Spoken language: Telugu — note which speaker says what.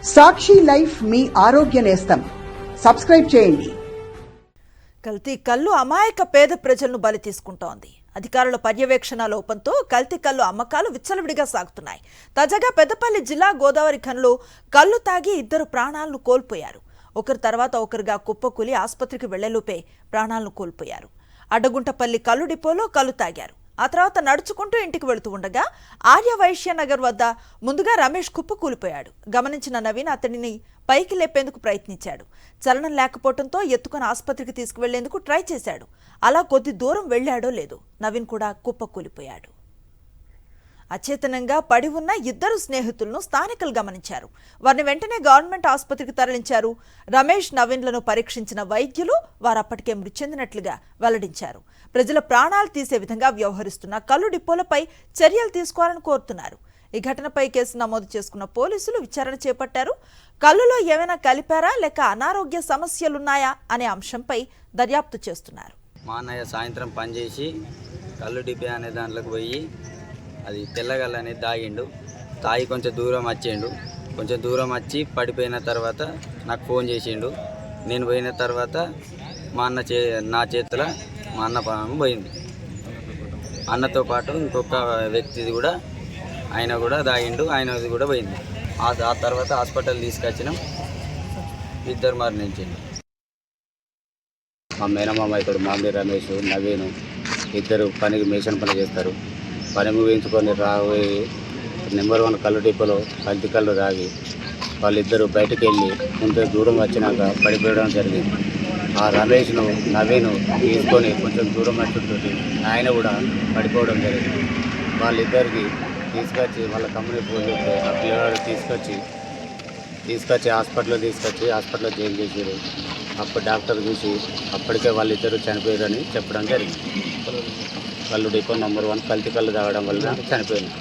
Speaker 1: సాక్షి లైఫ్ మీ ఆరోగ్య నేస్తం. సబ్స్క్రైబ్ చేయండి.
Speaker 2: కల్తీ కల్లు అమాయక పేద ప్రజలను బలి తీసుకుంటోంది. అధికారుల పర్యవేక్షణ లోపంతో కల్తీ కల్లు అమ్మకాలు విచ్చలవిడిగా సాగుతున్నాయి. తాజాగా పెద్దపల్లి జిల్లా గోదావరి ఖన్లో కల్లు తాగి 2 ప్రాణాలను కోల్పోయారు. ఒకరి తర్వాత ఒకరుగా కుప్పకూలి ఆసుపత్రికి వెళ్లేలోపే ప్రాణాలను కోల్పోయారు. అడ్డగుంటపల్లి కల్లు డిపోలో కల్లు తాగారు. ఆ తర్వాత నడుచుకుంటూ ఇంటికి వెళుతూ ఉండగా ఆర్యవైశ్య నగర్ వద్ద ముందుగా రమేష్ కుప్పకూలిపోయాడు. గమనించిన నవీన్ అతడిని పైకి లేపేందుకు ప్రయత్నించాడు. చలనం లేకపోవడంతో ఎత్తుకుని ఆసుపత్రికి తీసుకువెళ్లేందుకు ట్రై చేశాడు. అలా కొద్ది దూరం వెళ్లాడో లేదో నవీన్ కూడా కుప్పకూలిపోయాడు. అచేతనంగా పడి ఉన్న 2 స్నేహితులను స్థానికులు గమనించారు. వారిని వెంటనే గవర్నమెంట్ ఆసుపత్రికి తరలించారు. రమేష్, నవీన్లను పరీక్షించిన వైద్యులు వారప్పటికే మృతి చెందినట్లుగా వెల్లడించారు. ప్రజల ప్రాణాలు తీసే విధంగా వ్యవహరిస్తున్న కల్లు డిపోలపై చర్యలు తీసుకోవాలని కోరుతున్నారు. ఈ ఘటనపై కేసు నమోదు చేసుకున్న పోలీసులు విచారణ చేపట్టారు. కల్లులో ఏమైనా కలిపారా లేక అనారోగ్య సమస్యలున్నాయా అనే అంశంపై దర్యాప్తు చేస్తున్నారు.
Speaker 3: మా అన్నయ్య సాయంత్రం పనిచేసి కల్లు డిపే అనే దాంట్లోకి పోయి అది తెల్లగల్ల అనేది తాగిండు. తాగి కొంచెం దూరం వచ్చిండు. కొంచెం దూరం వచ్చి పడిపోయిన తర్వాత నాకు ఫోన్ చేసిండు. నేను పోయిన తర్వాత మా అన్న నా చేతిలో మా అన్న ప్రాణం పోయింది. అన్నతో పాటు ఇంకొక వ్యక్తిది కూడా ఆయన కూడా తాగిండు. ఆయనది కూడా పోయింది. ఆ తర్వాత హాస్పిటల్ తీసుకొచ్చినాం. 2 మరణించిండు.
Speaker 4: మా మేనమామ ఇక్కడ మామిడి రమేష్, నవీను 2 పనికి మేషన్ పని చేస్తారు. పని ముగించుకొని రాబోయి నెంబర్ 1 కల్లు డిపోలో కల్తీ కల్లు తాగి వాళ్ళిద్దరూ బయటకు వెళ్ళి కొంత దూరం వచ్చినాక పడిపోయడం జరిగింది. ఆ రమేష్ను నవీను తీసుకొని కొంచెం దూరం వచ్చుంటుంది ఆయన కూడా పడిపోవడం జరిగింది. వాళ్ళిద్దరికి తీసుకొచ్చి వాళ్ళ కంపెనీ ఫోన్ చెప్తే ఆ పిల్లవాడు తీసుకొచ్చి హాస్పిటల్లో జాయిన్ చేశారు. అప్పుడు డాక్టర్ చూసి అప్పటికే వాళ్ళిద్దరూ చనిపోయారని చెప్పడం జరిగింది. కల్లు డిపో నెంబర్ 1 కల్తీ కల్లు తాగడం వల్ల చనిపోయింది.